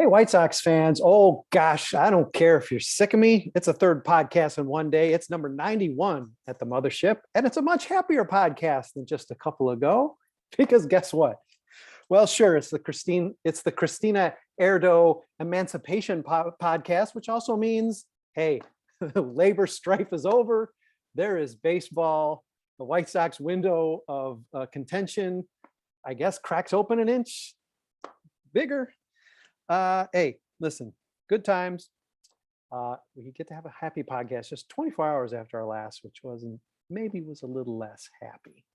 Hey, White Sox fans. Oh, gosh, I don't care if you're sick of me. It's a third podcast in one day. It's number 91 at the mothership. And it's a much happier podcast than just a couple ago. Because guess what? Well, sure, it's the Kristina Airdo emancipation podcast, which also means, hey, labor strife is over. There is baseball. The White Sox window of contention, I guess, cracks open an inch bigger. Hey, listen, good times. We get to have a happy podcast just 24 hours after our last, which was a little less happy.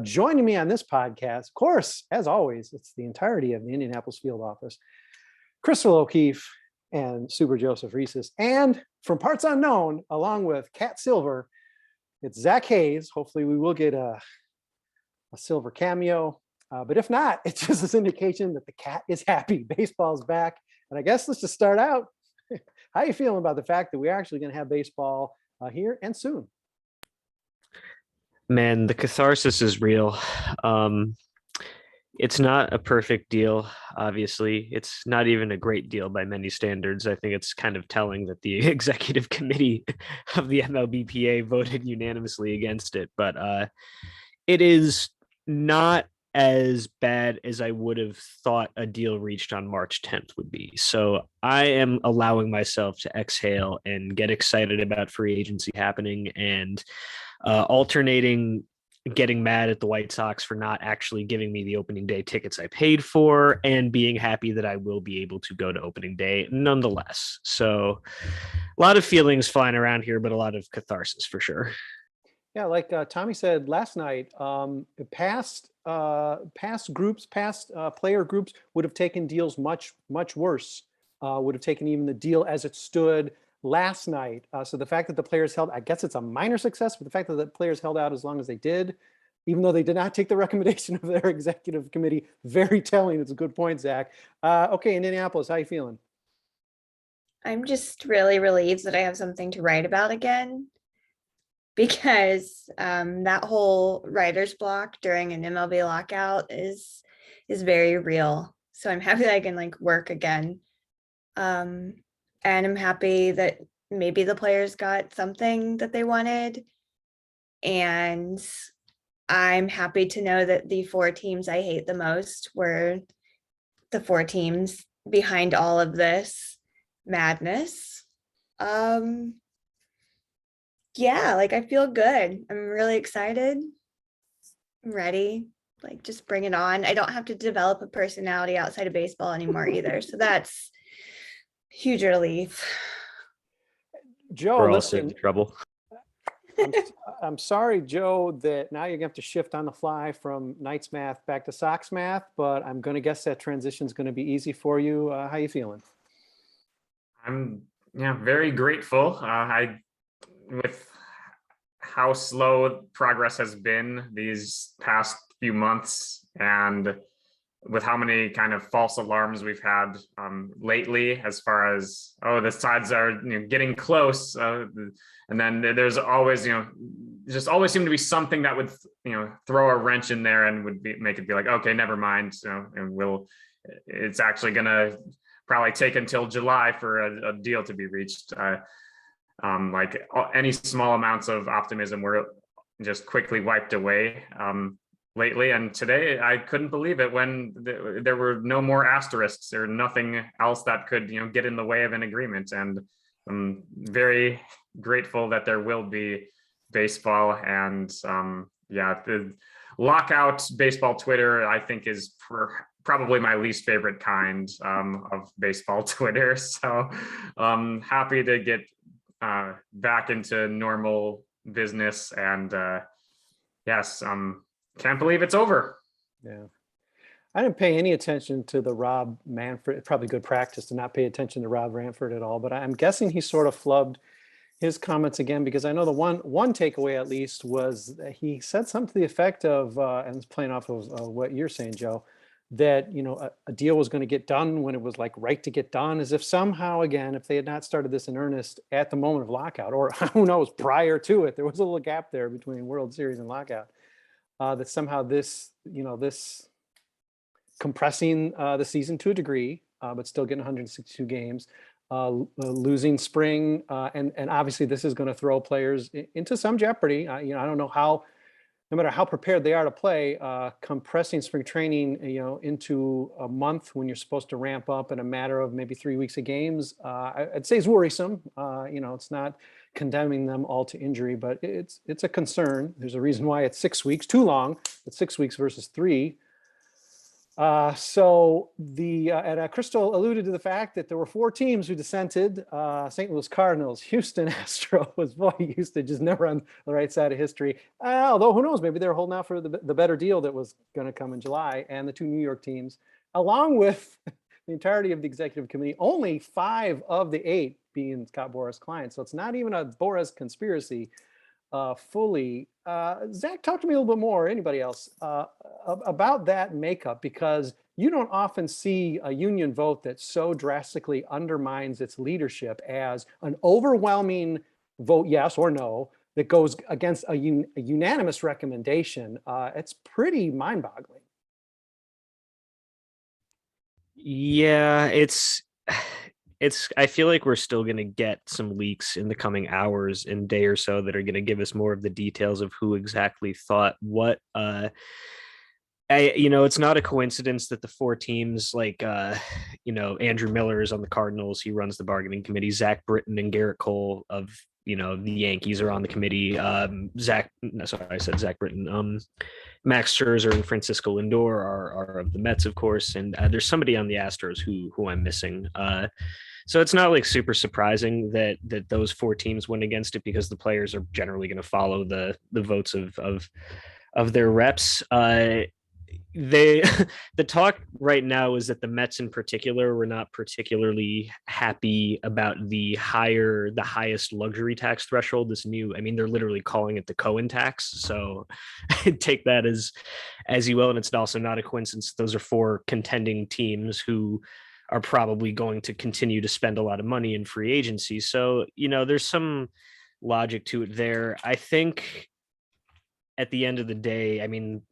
Joining me on this podcast, of course, as always, it's the entirety of the Indianapolis field office, Crystal O'Keefe and Super Joseph Reeses, and from parts unknown, along with Cat Silver, it's Zach Hayes. Hopefully we will get a silver cameo. But if not, it's just this indication that the cat is happy. Baseball's back. And I guess let's just start out. How are you feeling about the fact that we're actually going to have baseball here and soon? Man, the catharsis is real. It's not a perfect deal, obviously. It's not even a great deal by many standards. I think it's kind of telling that the executive committee of the MLBPA voted unanimously against it. But it is not as bad as I would have thought a deal reached on March 10th would be. So I am allowing myself to exhale and get excited about free agency happening and alternating getting mad at the White Sox for not actually giving me the opening day tickets I paid for and being happy that I will be able to go to opening day nonetheless. So a lot of feelings flying around here, but a lot of catharsis for sure. Yeah, like Tommy said last night, past player groups would have taken deals much worse, would have taken even the deal as it stood last night. So the fact that the players held, I guess it's a minor success, but the fact that the players held out as long as they did, even though they did not take the recommendation of their executive committee, very telling. It's a good point, Zach. Okay, Indianapolis, how you feeling? I'm just really relieved that I have something to write about again, because that whole writer's block during an MLB lockout is very real. So I'm happy that I can work again. And I'm happy that maybe the players got something that they wanted. And I'm happy to know that the four teams I hate the most were the four teams behind all of this madness. Yeah, I feel good. I'm really excited. I'm ready. Just bring it on. I don't have to develop a personality outside of baseball anymore either. So that's huge relief. Joe, we're all listen, in trouble. I'm sorry, Joe, that now you're going to have to shift on the fly from Knights math back to Sox math, but I'm going to guess that transition is going to be easy for you. How you feeling? I'm very grateful. With how slow progress has been these past few months, and with how many kind of false alarms we've had lately, as far as the sides are getting close, and then there's always just always seem to be something that would throw a wrench in there and would make it be okay, never mind. And it's actually gonna probably take until July for a deal to be reached. Any small amounts of optimism were just quickly wiped away lately. And today I couldn't believe it when there were no more asterisks or nothing else that could get in the way of an agreement. And I'm very grateful that there will be baseball. And the lockout baseball Twitter, I think, is probably my least favorite kind of baseball Twitter. So happy to get back into normal business, and yes, can't believe it's over. Yeah, I didn't pay any attention to the Rob Manfred. It's probably good practice to not pay attention to Rob Manfred at all, but I'm guessing he sort of flubbed his comments again, because I know the one takeaway at least was that he said something to the effect of, and it's playing off of what you're saying, Joe, that a deal was going to get done when it was right to get done, as if somehow, again, if they had not started this in earnest at the moment of lockout, or who knows, prior to it, there was a little gap there between World Series and lockout, that somehow this compressing the season to a degree but still getting 162 games. Losing spring, and obviously this is going to throw players into some jeopardy. I don't know how, no matter how prepared they are to play, compressing spring training, into a month when you're supposed to ramp up in a matter of maybe 3 weeks of games, I'd say is worrisome. It's not condemning them all to injury, but it's a concern. There's a reason why it's 6 weeks, too long, but 6 weeks versus 3. So Crystal alluded to the fact that there were 4 teams who dissented: St. Louis Cardinals, Houston Astros. Boy, Houston just never on the right side of history. Although who knows, maybe they're holding out for the better deal that was going to come in July. And the 2 New York teams, along with the entirety of the executive committee, only 5 of the 8 being Scott Boras clients. So it's not even a Boras conspiracy fully. Zach, talk to me a little bit more, anybody else, about that makeup, because you don't often see a union vote that so drastically undermines its leadership as an overwhelming vote, yes or no, that goes against a unanimous recommendation. It's pretty mind-boggling. Yeah, I feel like we're still going to get some leaks in the coming hours and day or so that are going to give us more of the details of who exactly thought what. It's not a coincidence that the 4 teams, like, Andrew Miller is on the Cardinals. He runs the bargaining committee. Zach Britton and Garrett Cole of, the Yankees are on the committee. Zach Britton. Max Scherzer and Francisco Lindor are of the Mets, of course. And there's somebody on the Astros who I'm missing. So it's not like super surprising that those 4 teams went against it, because the players are generally going to follow the votes of their reps. The talk right now is that the Mets in particular were not particularly happy about the highest luxury tax threshold. They're literally calling it the Cohen tax. So take that as you will. And it's also not a coincidence. Those are 4 contending teams who are probably going to continue to spend a lot of money in free agency. So, there's some logic to it there. I think at the end of the day,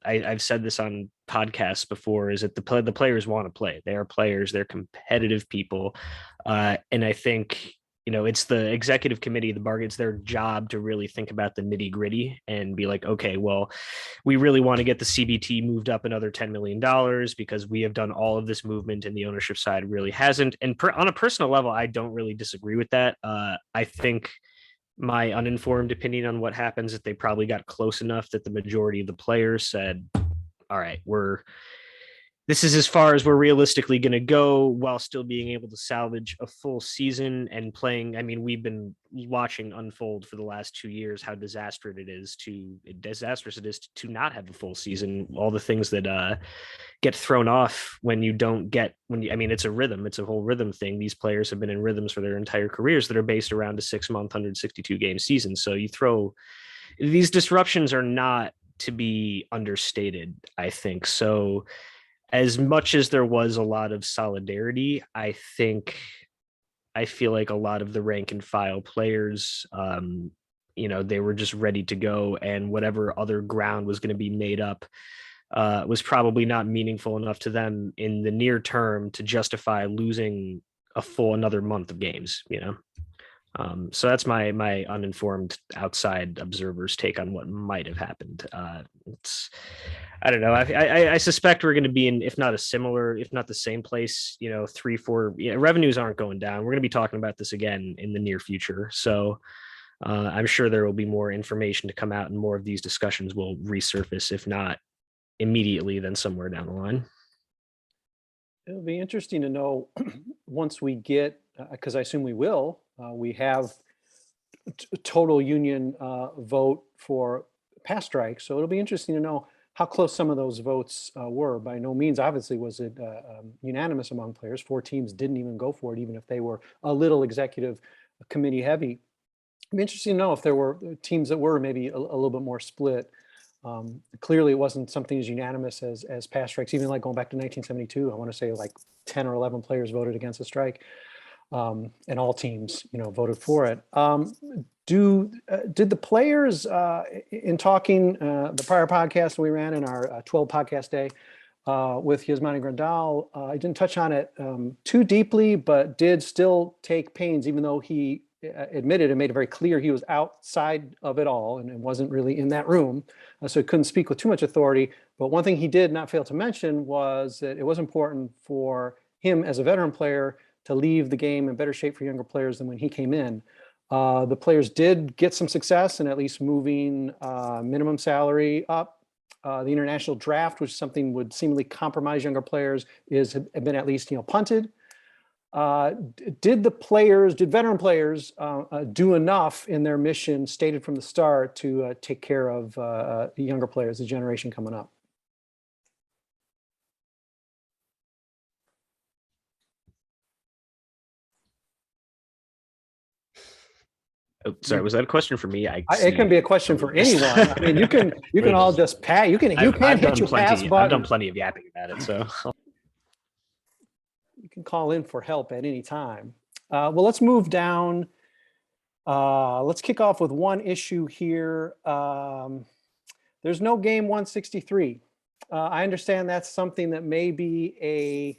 I've said this on podcasts before, is that the players want to play. They are players. They're competitive people. And I think, it's the executive committee, the bargains, their job to really think about the nitty gritty and be like, okay, well, we really want to get the CBT moved up another $10 million because we have done all of this movement and the ownership side really hasn't. And on a personal level, I don't really disagree with that. I think my uninformed opinion on what happens, that they probably got close enough that the majority of the players said, all right, this is as far as we're realistically going to go, while still being able to salvage a full season and playing. We've been watching unfold for the last 2 years how disastrous it is to not have a full season. All the things that get thrown off when you don't get, it's a rhythm. It's a whole rhythm thing. These players have been in rhythms for their entire careers that are based around a 6-month, 162 game season. So these disruptions are not to be understated, I think. So as much as there was a lot of solidarity, I feel like a lot of the rank and file players, they were just ready to go, and whatever other ground was going to be made up was probably not meaningful enough to them in the near term to justify losing a full another month of games, So that's my uninformed outside observer's take on what might have happened. I don't know. I suspect we're going to be in, if not a similar, if not the same place, 3-4, revenues aren't going down. We're going to be talking about this again in the near future. So I'm sure there will be more information to come out, and more of these discussions will resurface, if not immediately, then somewhere down the line. It'll be interesting to know once we get, because I assume we will, we have total union vote for past strikes. So it'll be interesting to know how close some of those votes were. By no means, obviously, was it unanimous among players. 4 teams didn't even go for it, even if they were a little executive committee heavy. It'd be interesting to know if there were teams that were maybe a little bit more split. Clearly, it wasn't something as unanimous as past strikes. Even like going back to 1972, I want to say like 10 or 11 players voted against a strike, and all teams, voted for it. Did the players, in talking the prior podcast we ran in our 12 podcast day, with Yasmani Grandal. I didn't touch on it too deeply, but did still take pains, even though he admitted and made it very clear he was outside of it all and wasn't really in that room. So he couldn't speak with too much authority. But one thing he did not fail to mention was that it was important for him as a veteran player to leave the game in better shape for younger players than when he came in. The players did get some success in at least moving minimum salary up. The international draft, which is something would seemingly compromise younger players, have been at least punted. Did veteran players do enough in their mission stated from the start to take care of the younger players, the generation coming up? Oh, sorry, was that a question for me? It can be a question for anyone. I mean, you can all just pat. You can hit your pass button. I've done plenty of yapping about it, so you can call in for help at any time. Well, let's move down. Let's kick off with one issue here. There's no game 163. I understand that's something that may be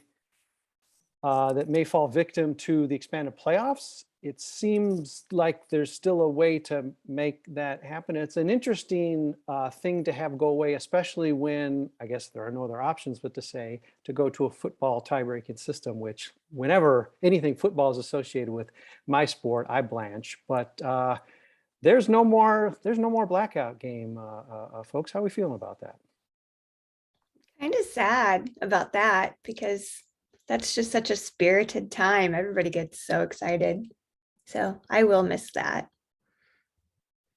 that may fall victim to the expanded playoffs. It seems like there's still a way to make that happen. It's an interesting thing to have go away, especially when I guess there are no other options but to go to a football tie-breaking system, which whenever anything football is associated with my sport, I blanch. But there's no more blackout game, folks. How are we feeling about that? Kind of sad about that because that's just such a spirited time. Everybody gets so excited. So I will miss that.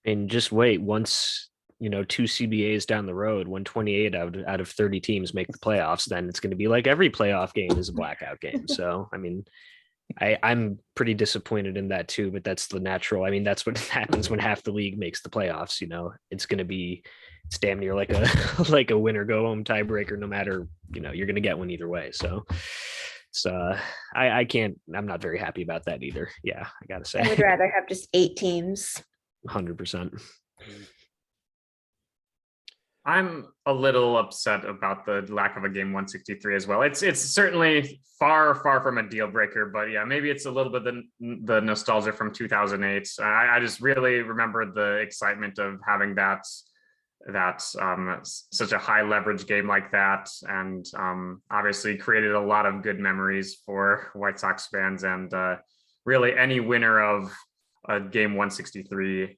And just wait, once, 2 CBAs down the road, when 28 out of 30 teams make the playoffs, then it's going to be like every playoff game is a blackout game. So, I mean, I'm pretty disappointed in that too, but that's the natural. I mean, that's what happens when half the league makes the playoffs. It's going to be, it's damn near like a winner go home tiebreaker, no matter, you're going to get one either way. So I'm not very happy about that either. Yeah, I gotta say. I would rather have just 8 teams. 100%. I'm a little upset about the lack of a game 163 as well. It's certainly far from a deal breaker, but yeah, maybe it's a little bit the nostalgia from 2008. I just really remember the excitement of having that such a high leverage game like that, and obviously created a lot of good memories for White Sox fans, and really any winner of a game 163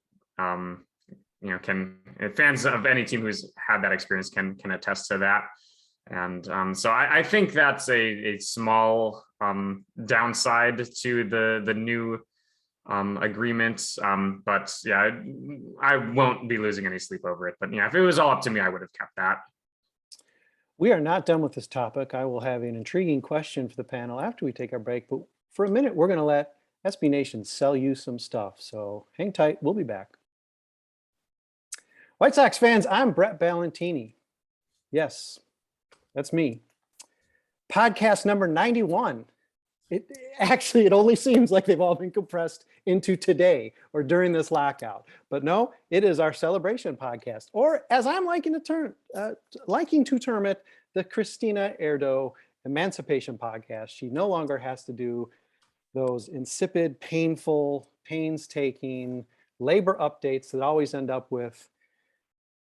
fans of any team who's had that experience can attest to that. And so I think that's a small downside to the new agreements, but yeah, I won't be losing any sleep over it. But yeah, if it was all up to me, I would have kept that. We are not done with this topic. I will have an intriguing question for the panel after we take our break, but for a minute, we're going to let SB Nation sell you some stuff. So hang tight. We'll be back. White Sox fans, I'm Brett Ballantini. Yes, that's me. Podcast number 91. It only seems like they've all been compressed into today or during this lockout. But no, it is our celebration podcast, or as I'm liking to term it, the Kristina Airdo emancipation podcast. She no longer has to do those insipid, painful, painstaking labor updates that always end up with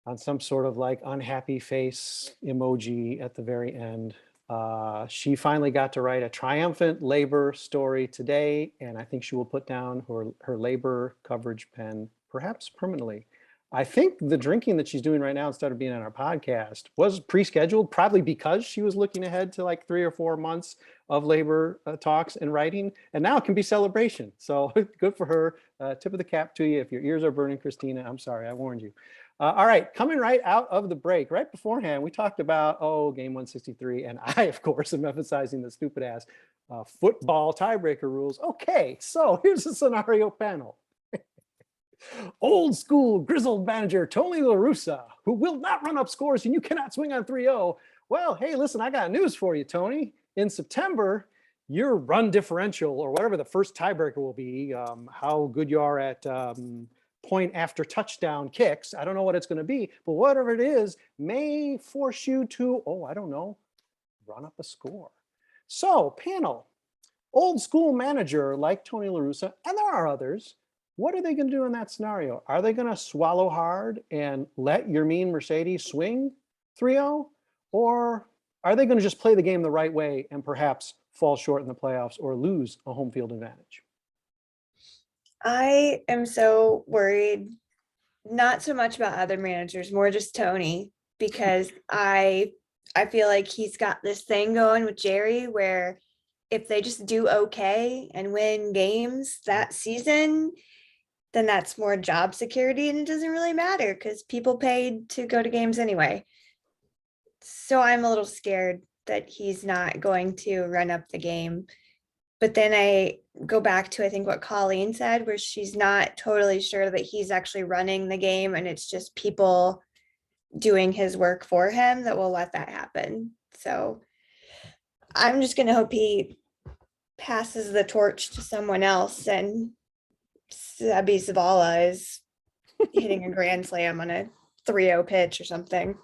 on some sort of like unhappy face emoji at the very end. She finally got to write a triumphant labor story today, and I think she will put down her labor coverage pen, perhaps permanently. I think the drinking that she's doing right now instead of being on our podcast was pre-scheduled, probably because she was looking ahead to like 3 or 4 months of labor talks and writing, and now it can be celebration. So good for her. Tip of the cap to you. If your ears are burning, Kristina, I'm sorry, I warned you. All right, coming right out of the break, right beforehand, we talked about, game 163, and I, of course, am emphasizing the stupid ass football tiebreaker rules. Okay, so here's the scenario panel. Old school grizzled manager Tony La Russa, who will not run up scores and you cannot swing on 3-0. Well, hey, listen, I got news for you, Tony. In September, your run differential, or whatever the first tiebreaker will be, how good you are at point after touchdown kicks. I don't know what it's going to be, but whatever it is may force you to, I don't know, run up a score. So, panel, old school manager like Tony La Russa, and there are others, what are they going to do in that scenario? Are they going to swallow hard and let Yermin Mercedes swing 3-0? Or are they going to just play the game the right way and perhaps fall short in the playoffs or lose a home field advantage? I am so worried, not so much about other managers, more just Tony, because I feel like he's got this thing going with Jerry where if they just do okay and win games that season, then that's more job security and it doesn't really matter because people paid to go to games anyway. So I'm a little scared that he's not going to run up the game. But then I go back to, I think, what Colleen said, where she's not totally sure that he's actually running the game and it's just people doing his work for him that will let that happen. So I'm just going to hope he passes the torch to someone else and Abby Zavala is hitting a grand slam on a 3-0 pitch or something.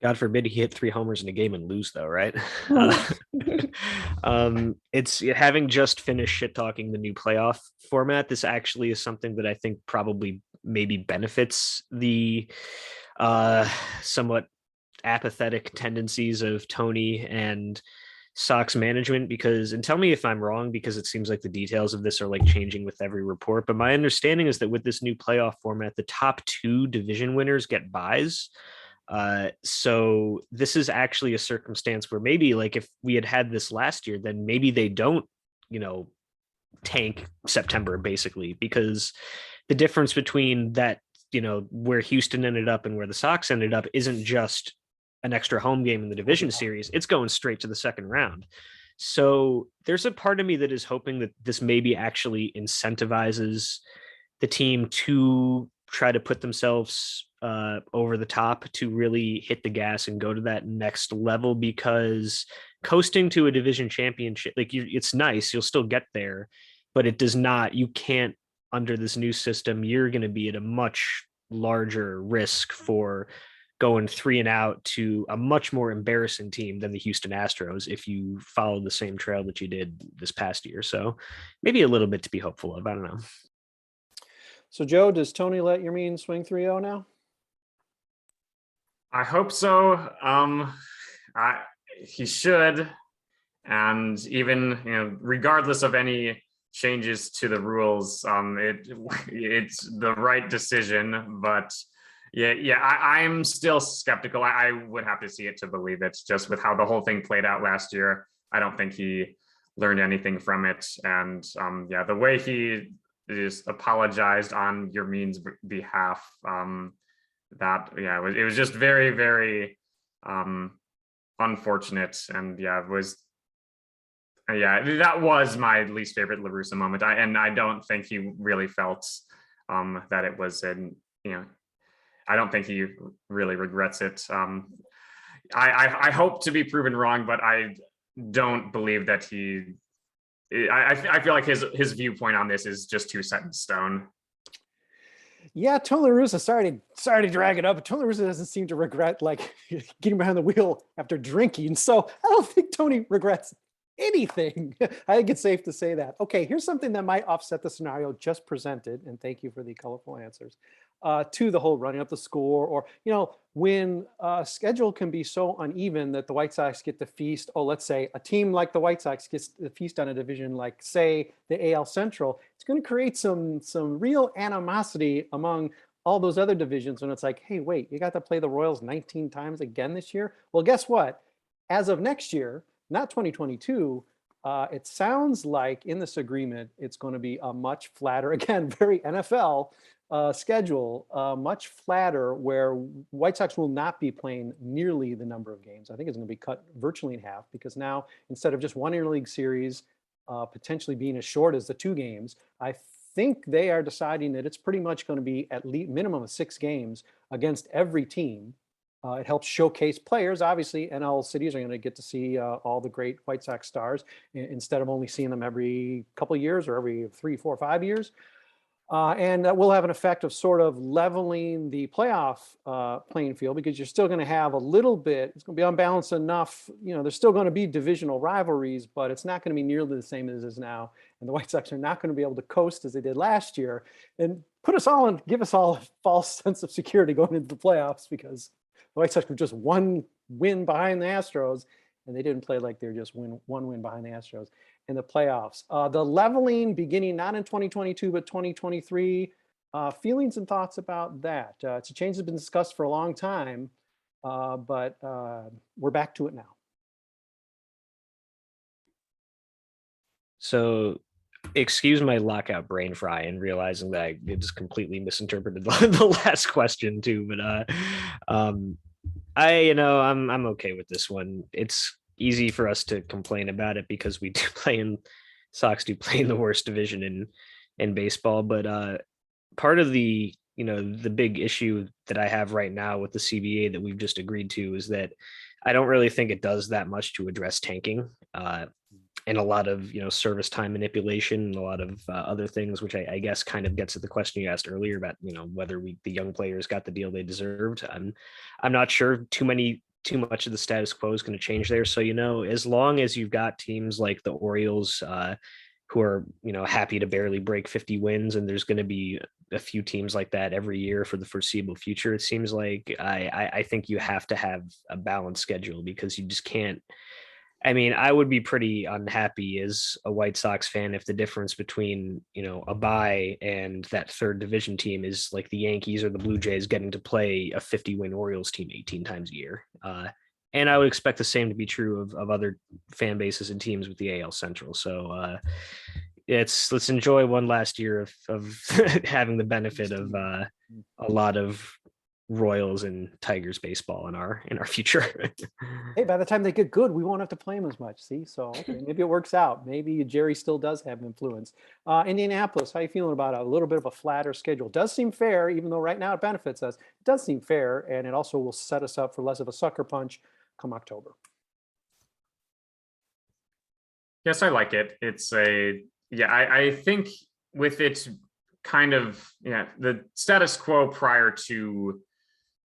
God forbid he hit 3 homers in a game and lose, though, right? It's having just finished shit talking the new playoff format. This actually is something that I think probably maybe benefits the somewhat apathetic tendencies of Tony and Sox management, because, and tell me if I'm wrong, because it seems like the details of this are like changing with every report, but my understanding is that with this new playoff format, the top 2 division winners get buys. So this is actually a circumstance where maybe like if we had this last year, then maybe they don't, tank September basically, because the difference between that, where Houston ended up and where the Sox ended up isn't just an extra home game in the division series. It's going straight to the second round. So there's a part of me that is hoping that this maybe actually incentivizes the team to try to put themselves over the top, to really hit the gas and go to that next level, because coasting to a division championship, like it's nice, you'll still get there, but it does not, you can't, under this new system, you're going to be at a much larger risk for going 3 and out to a much more embarrassing team than the Houston Astros if you follow the same trail that you did this past year. So maybe a little bit to be hopeful of. I don't know. So, Joe, does Tony let Yermin swing 3-0 now? I hope so. He should. And even, regardless of any changes to the rules, it's the right decision. But I'm still skeptical. I would have to see it to believe it, just with how the whole thing played out last year. I don't think he learned anything from it. And the way he just apologized on Yermin's behalf, it was just very, very unfortunate. And that was my least favorite La Russa moment. I don't think he really felt that it was I don't think he really regrets it. I hope to be proven wrong, but I don't believe that I feel like his viewpoint on this is just too set in stone. Yeah, Tony La Russa, sorry to drag it up, but Tony La Russa doesn't seem to regret like getting behind the wheel after drinking. So I don't think Tony regrets anything. I think it's safe to say that. Okay, here's something that might offset the scenario just presented, and thank you for the colorful answers, to the whole running up the score, or, when a schedule can be so uneven that the White Sox get to feast, let's say a team like the White Sox gets to feast on a division like, say, the AL Central, it's going to create some real animosity among all those other divisions when it's like, hey, wait, you got to play the Royals 19 times again this year? Well, guess what? As of next year, not 2022, it sounds like in this agreement, it's going to be a much flatter, again, very NFL schedule, much flatter, where White Sox will not be playing nearly the number of games. I think it's going to be cut virtually in half, because now instead of just one interleague series potentially being as short as the 2 games, I think they are deciding that it's pretty much going to be at least minimum of 6 games against every team. It helps showcase players. Obviously, NL cities are going to get to see all the great White Sox stars instead of only seeing them every couple of years or every 3, 4, 5 years. And that will have an effect of sort of leveling the playoff playing field, because you're still going to have a little bit, it's going to be unbalanced enough. There's still going to be divisional rivalries, but it's not going to be nearly the same as it is now. And the White Sox are not going to be able to coast as they did last year and give us all a false sense of security going into the playoffs, because the White Sox were just one win behind the Astros, and they didn't play like they're just one win behind the Astros in the playoffs. The leveling beginning not in 2022, but 2023. Feelings and thoughts about that? It's a change that's been discussed for a long time, but we're back to it now. So excuse my lockout brain fry and realizing that I just completely misinterpreted the last question too, but I'm okay with this one. It's easy for us to complain about it because we Sox do play in the worst division in baseball, but part of the big issue that I have right now with the CBA that we've just agreed to is that I don't really think it does that much to address tanking and a lot of service time manipulation and a lot of other things, which I guess kind of gets at the question you asked earlier about whether the young players got the deal they deserved. I'm not sure too much of the status quo is going to change there. So as long as you've got teams like the Orioles who are happy to barely break 50 wins, and there's going to be a few teams like that every year for the foreseeable future, it seems like I think you have to have a balanced schedule, because you just can't. I mean, I would be pretty unhappy as a White Sox fan if the difference between, a bye and that third division team is like the Yankees or the Blue Jays getting to play a 50-win Orioles team 18 times a year. And I would expect the same to be true of other fan bases and teams with the AL Central. So let's enjoy one last year of having the benefit of a lot of Royals and Tigers baseball in our future. Hey, by the time they get good, we won't have to play them as much. See, so okay, maybe it works out. Maybe Jerry still does have influence. Indianapolis, how you feeling about a little bit of a flatter schedule? Does seem fair, even though right now it benefits us. It does seem fair, and it also will set us up for less of a sucker punch come October. Yes, I like it. I think with it kind of, the status quo prior to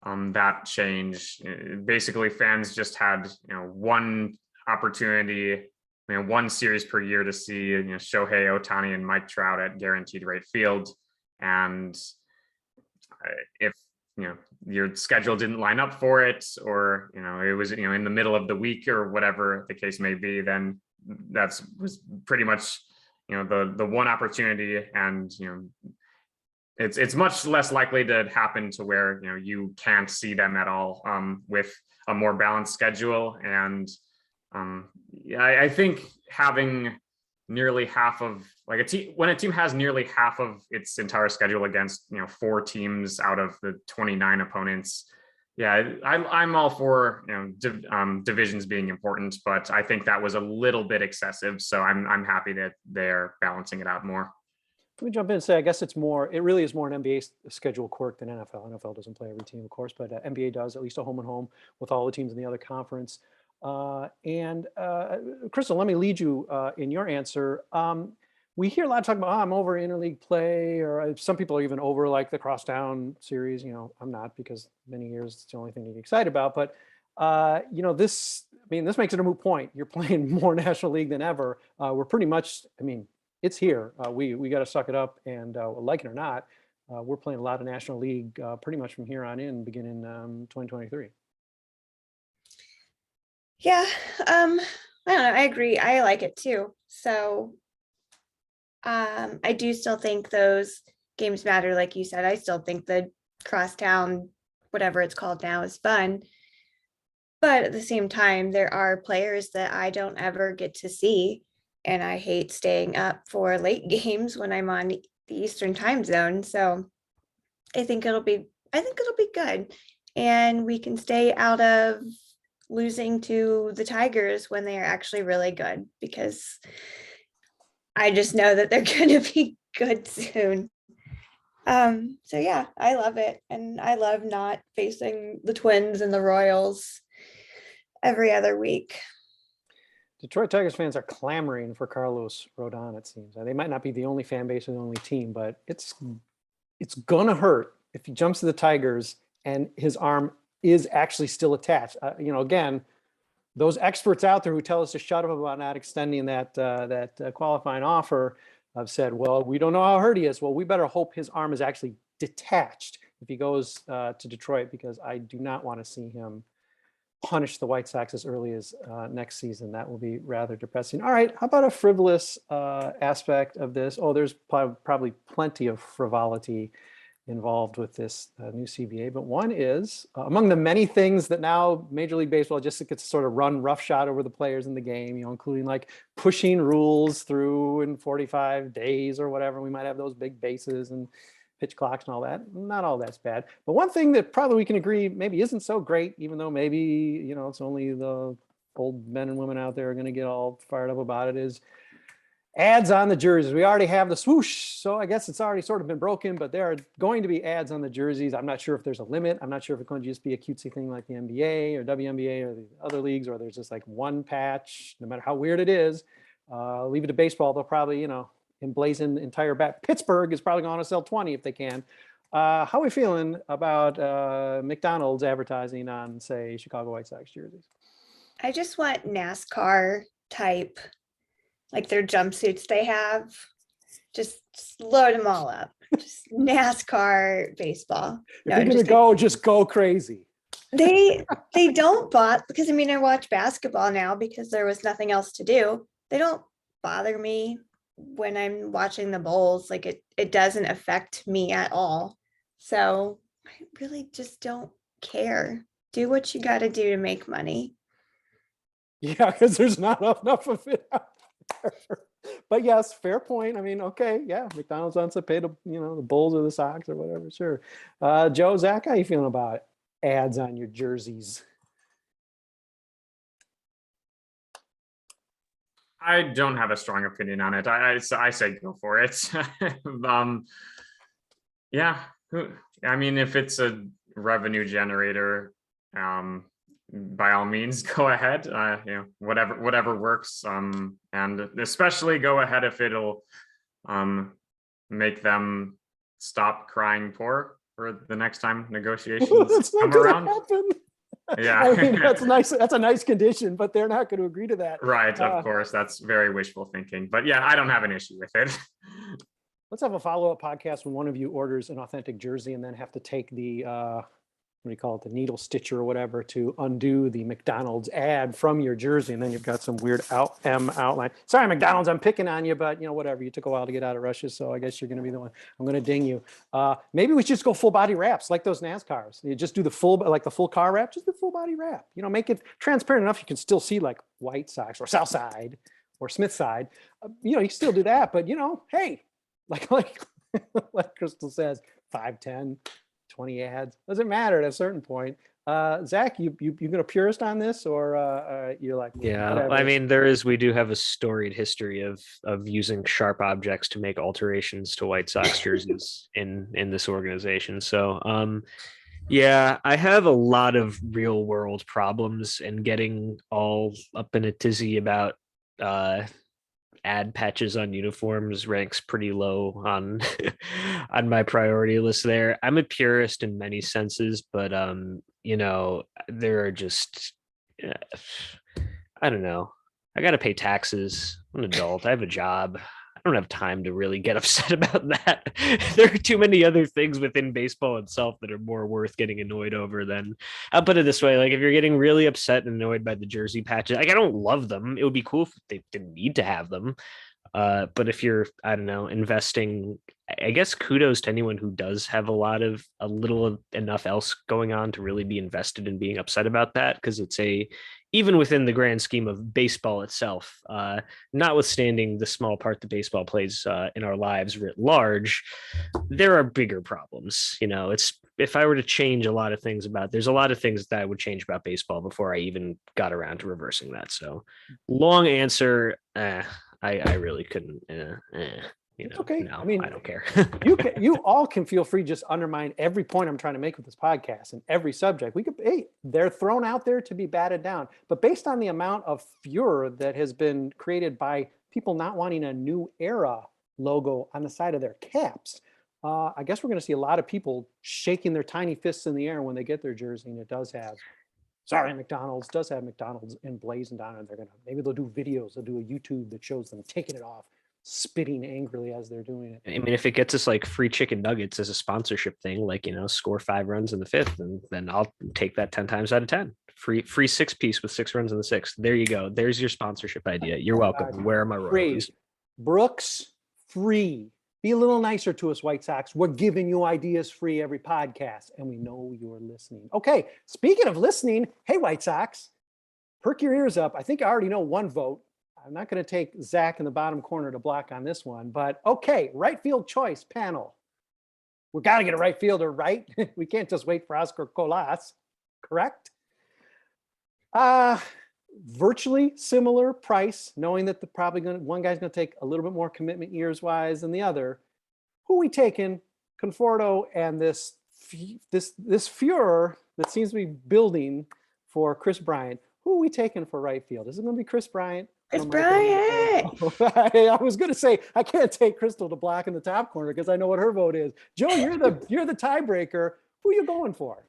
that change, basically fans just had one opportunity, one series per year to see Shohei Ohtani and Mike Trout at guaranteed rate field, and if your schedule didn't line up for it, or it was in the middle of the week or whatever the case may be, then was pretty much the one opportunity, and it's much less likely to happen to where you can't see them at all with a more balanced schedule. And I think having nearly half of when a team has nearly half of its entire schedule against 4 teams out of the 29 opponents, I'm all for divisions being important, but I think that was a little bit excessive. So I'm happy that they're balancing it out more. Let me jump in and say, I guess it really is more an NBA schedule quirk than NFL. NFL doesn't play every team, of course, but NBA does, at least a home and home with all the teams in the other conference. Crystal, let me lead you in your answer. We hear a lot of talk about, I'm over interleague play, or some people are even over like the crosstown series. I'm not, because many years it's the only thing to get excited about. But this makes it a moot point. You're playing more National League than ever. We're pretty much, it's here. We got to suck it up, and like it or not, we're playing a lot of National League pretty much from here on in, beginning 2023. Yeah, I don't know. I agree. I like it too. So I do still think those games matter, like you said. I still think the crosstown, whatever it's called now, is fun. But at the same time, there are players that I don't ever get to see, and I hate staying up for late games when I'm on the Eastern time zone. So I think it'll be good, and we can stay out of losing to the Tigers when they are actually really good, because I just know that they're going to be good soon. So yeah, I love it. And I love not facing the Twins and the Royals every other week. Detroit Tigers fans are clamoring for Carlos Rodon, it seems. They might not be the only fan base or the only team, but it's gonna hurt if he jumps to the Tigers and his arm is actually still attached. Again, those experts out there who tell us to shut up about not extending that qualifying offer have said, well, we don't know how hurt he is. Well, we better hope his arm is actually detached if he goes to Detroit, because I do not want to see him punish the White Sox as early as next season. That will be rather depressing. All right, how about a frivolous aspect of this? Oh, there's probably plenty of frivolity involved with this new CBA, but one is among the many things that now Major League Baseball just gets to sort of run roughshod over the players in the game, including like pushing rules through in 45 days or whatever. We might have those big bases and pitch clocks and all that. Not all that's bad. But one thing that probably we can agree maybe isn't so great, even though maybe, it's only the old men and women out there are going to get all fired up about it, is ads on the jerseys. We already have the swoosh, so I guess it's already sort of been broken, but there are going to be ads on the jerseys. I'm not sure if there's a limit. I'm not sure if it's going to just be a cutesy thing like the NBA or WNBA or the other leagues, or there's just like one patch, no matter how weird it is. Leave it to baseball. They'll probably, emblazon the entire bat. Pittsburgh is probably going to sell 20 if they can. How are we feeling about McDonald's advertising on, say, Chicago White Sox jerseys? I just want NASCAR type, like their jumpsuits they have, just load them all up. Just NASCAR baseball. If you're gonna go, just go crazy. They don't because I watch basketball now because there was nothing else to do. They don't bother me when I'm watching the Bulls. Like it doesn't affect me at all. So I really just don't care. Do what you got to do to make money. Yeah, because there's not enough of it out there. But yes, fair point. Okay, yeah, McDonald's wants to pay the Bulls or the Sox or whatever. Sure. Joe, Zach, how you feeling about ads on your jerseys? I don't have a strong opinion on it. I say go for it. Yeah. If it's a revenue generator, by all means, go ahead. Whatever works. And especially go ahead if it'll make them stop crying poor for the next time negotiations come around. Happen. Yeah, that's nice. That's a nice condition, but they're not going to agree to that. Right, of course. That's very wishful thinking. But yeah, I don't have an issue with it. Let's have a follow-up podcast when one of you orders an authentic jersey and then have to take the what do you call it, the needle stitcher or whatever, to undo the McDonald's ad from your jersey, and then you've got some weird outline. Sorry, McDonald's, I'm picking on you, but whatever. You took a while to get out of Russia, so I guess you're going to be the one. I'm going to ding you. Maybe we should just go full body wraps like those NASCARs. You just do the full car wrap. Just do full body wrap. Make it transparent enough you can still see like White Sox or South Side or Smith Side. You can still do that, but hey, like Crystal says, 5, 10. 20 ads, doesn't matter at a certain point. Zach, you gonna purist on this, or you're like, yeah, whatever? We do have a storied history of using sharp objects to make alterations to White Sox jerseys in this organization. So yeah, I have a lot of real world problems, and getting all up in a tizzy about ad patches on uniforms ranks pretty low on on my priority list there. I'm a purist in many senses, but there are just I don't know. I got to pay taxes. I'm an adult. I have a job. I don't have time to really get upset about that. There are too many other things within baseball itself that are more worth getting annoyed over than, I'll put it this way. Like if you're getting really upset and annoyed by the jersey patches, like I don't love them. It would be cool if they didn't need to have them. But if you're, I don't know, investing, I guess kudos to anyone who does have a little enough else going on to really be invested in being upset about that. Because it's even within the grand scheme of baseball itself, notwithstanding the small part that baseball plays in our lives writ large, there are bigger problems. If I were to change a lot of things there's a lot of things that I would change about baseball before I even got around to reversing that. So long answer, I really couldn't. you know, okay. no, I mean, I don't care. you all can feel free to just undermine every point I'm trying to make with this podcast and every subject. They're thrown out there to be batted down. But based on the amount of furor that has been created by people not wanting a new era logo on the side of their caps, I guess we're going to see a lot of people shaking their tiny fists in the air when they get their jersey, and it does have. Sorry, McDonald's does have McDonald's emblazoned on it. Maybe they'll do videos. They'll do a YouTube that shows them taking it off, spitting angrily as they're doing it. I mean, if it gets us like free chicken nuggets as a sponsorship thing, like, you know, score 5 runs in the 5th, and then I'll take that 10 times out of 10. Free 6-piece with 6 runs in the 6th. There you go. There's your sponsorship idea. You're welcome. Where are my royalties? Brooks, free. Be a little nicer to us, White Sox. We're giving you ideas free every podcast, and we know you're listening. Okay, speaking of listening, hey, White Sox, perk your ears up. I think I already know one vote. I'm not going to take Zach in the bottom corner to block on this one, but okay, right field choice panel. We got to get a right fielder, right? We can't just wait for Oscar Colas, correct? Virtually similar price, knowing that one guy's going to take a little bit more commitment years wise than the other. Who we taking? Conforto and this furor that seems to be building for Chris Bryant. Who are we taking for right field? Is it going to be Chris Bryant? Chris Bryant. I was going to say I can't take Crystal to block in the top corner because I know what her vote is. Joe, you're the tiebreaker. Who are you going for?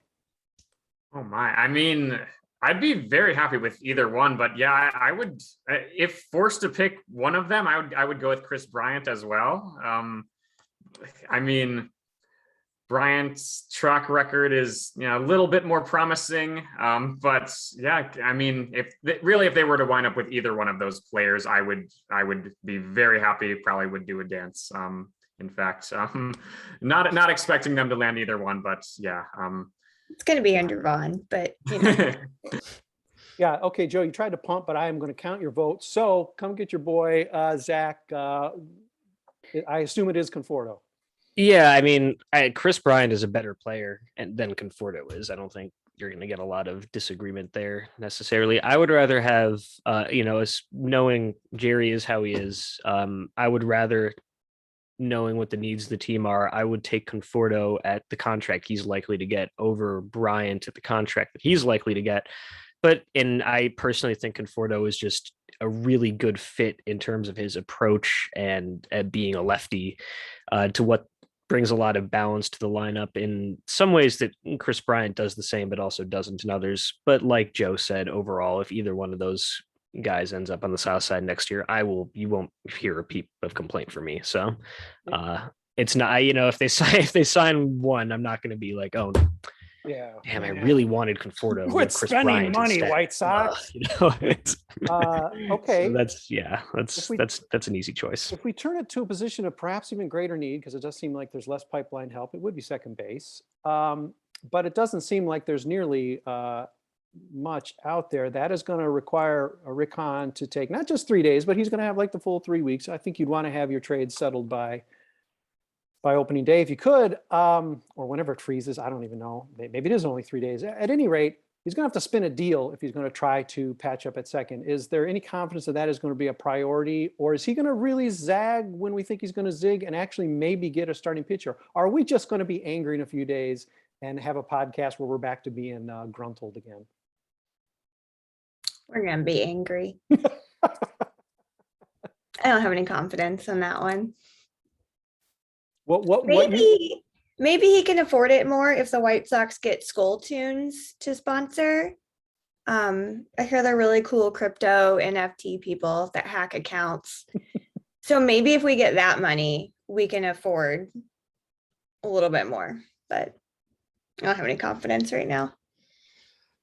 Oh my! I mean, I'd be very happy with either one, but yeah, I would, if forced to pick one of them, I would go with Chris Bryant as well. I mean, Bryant's track record is, you know, a little bit more promising, but yeah, I mean, if they were to wind up with either one of those players, I would be very happy. Probably would do a dance. In fact, not expecting them to land either one, but yeah. It's going to be under Vaughn, but you know. Yeah. Okay, Joe, you tried to pump, but I am going to count your vote. So come get your boy, Zach. I assume it is Conforto. Yeah, I mean, Chris Bryant is a better player than Conforto is. I don't think you're going to get a lot of disagreement there necessarily. I would rather have, as knowing Jerry is how he is, I would rather, knowing what the needs of the team are, I would take Conforto at the contract he's likely to get over Bryant at the contract that he's likely to get. And I personally think Conforto is just a really good fit in terms of his approach and being a lefty to what brings a lot of balance to the lineup in some ways that Chris Bryant does the same, but also doesn't in others. But like Joe said, overall, if either one of those guys ends up on the south side next year, you won't hear a peep of complaint from me. So it's not, if they sign one, I'm not going to be like, oh yeah, damn, I really wanted Conforto. Quit spending Bryant money, instead. White Sox. Okay. So that's an easy choice. If we turn it to a position of perhaps even greater need, because it does seem like there's less pipeline help, it would be second base. But it doesn't seem like there's nearly much out there. That is going to require a Rick Hahn to take not just 3 days, but he's going to have like the full 3 weeks. I think you'd want to have your trade settled by opening day if you could, or whenever it freezes. I don't even know. Maybe it is only 3 days. At any rate, he's going to have to spin a deal if he's going to try to patch up at second. Is there any confidence that is going to be a priority, or is he going to really zag when we think he's going to zig and actually maybe get a starting pitcher? Are we just going to be angry in a few days and have a podcast where we're back to being gruntled again? We're going to be angry. I don't have any confidence on that one. Maybe he can afford it more if the White Sox get Skull Tunes to sponsor. I hear they're really cool crypto NFT people that hack accounts. So maybe if we get that money, we can afford a little bit more, but I don't have any confidence right now.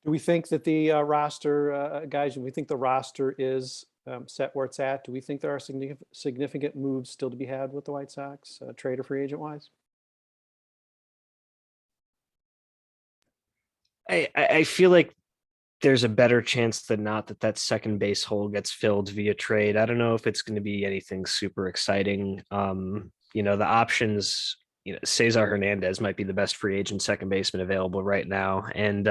Do we think that the roster, guys, do we think the roster is set where it's at? Do we think there are significant moves still to be had with the White Sox, trade or free agent wise? I feel like there's a better chance than not that second base hole gets filled via trade. I don't know if it's going to be anything super exciting. The options, Cesar Hernandez might be the best free agent second baseman available right now. And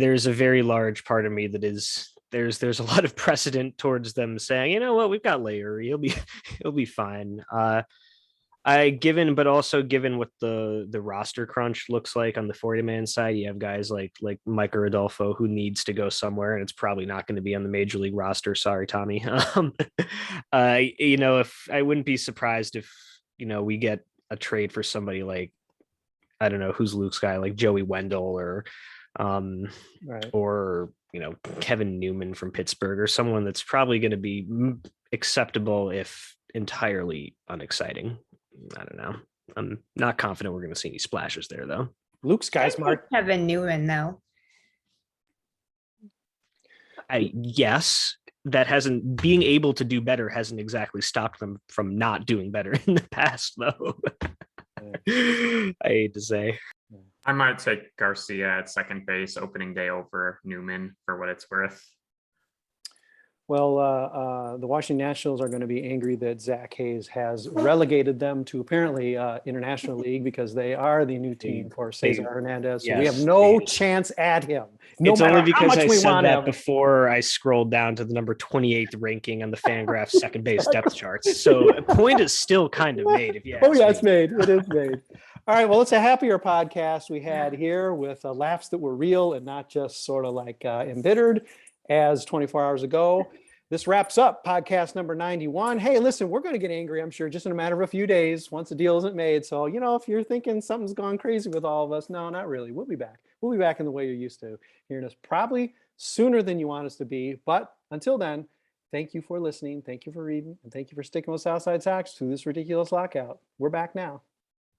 there's a very large part of me that is there's a lot of precedent towards them saying, you know what, we've got Layer, he'll be fine. But also given what the roster crunch looks like on the 40-man side, you have guys like Mike Rodolfo who needs to go somewhere, and it's probably not going to be on the major league roster. Sorry, Tommy. If I wouldn't be surprised if we get a trade for somebody like, I don't know who's Luke's guy, like Joey Wendell or Right. or Kevin Newman from Pittsburgh, or someone that's probably going to be acceptable if entirely unexciting. I don't know. I'm not confident we're going to see any splashes there, though. Luke's guys, Mark. Kevin Newman, though. Yes, that hasn't being able to do better hasn't exactly stopped them from not doing better in the past, though. I hate to say. I might take Garcia at second base opening day over Newman for what it's worth. Well, the Washington Nationals are going to be angry that Zach Hayes has relegated them to apparently International League because they are the new team for Cesar Hernandez. So we have no chance at him. It's only because I said that before I scrolled down to the number 28th ranking on the Fangraphs second base depth charts. So a point is still kind of made. If you ask me. It's made. It is made. All right. Well, it's a happier podcast we had here with laughs that were real and not just sort of like embittered as 24 hours ago. This wraps up podcast number 91. Hey, listen, we're going to get angry, I'm sure, just in a matter of a few days once the deal isn't made. So, if you're thinking something's gone crazy with all of us, no, not really. We'll be back. We'll be back in the way you're used to hearing us, probably sooner than you want us to be. But until then, thank you for listening. Thank you for reading. And thank you for sticking with Side Sox through this ridiculous lockout. We're back now.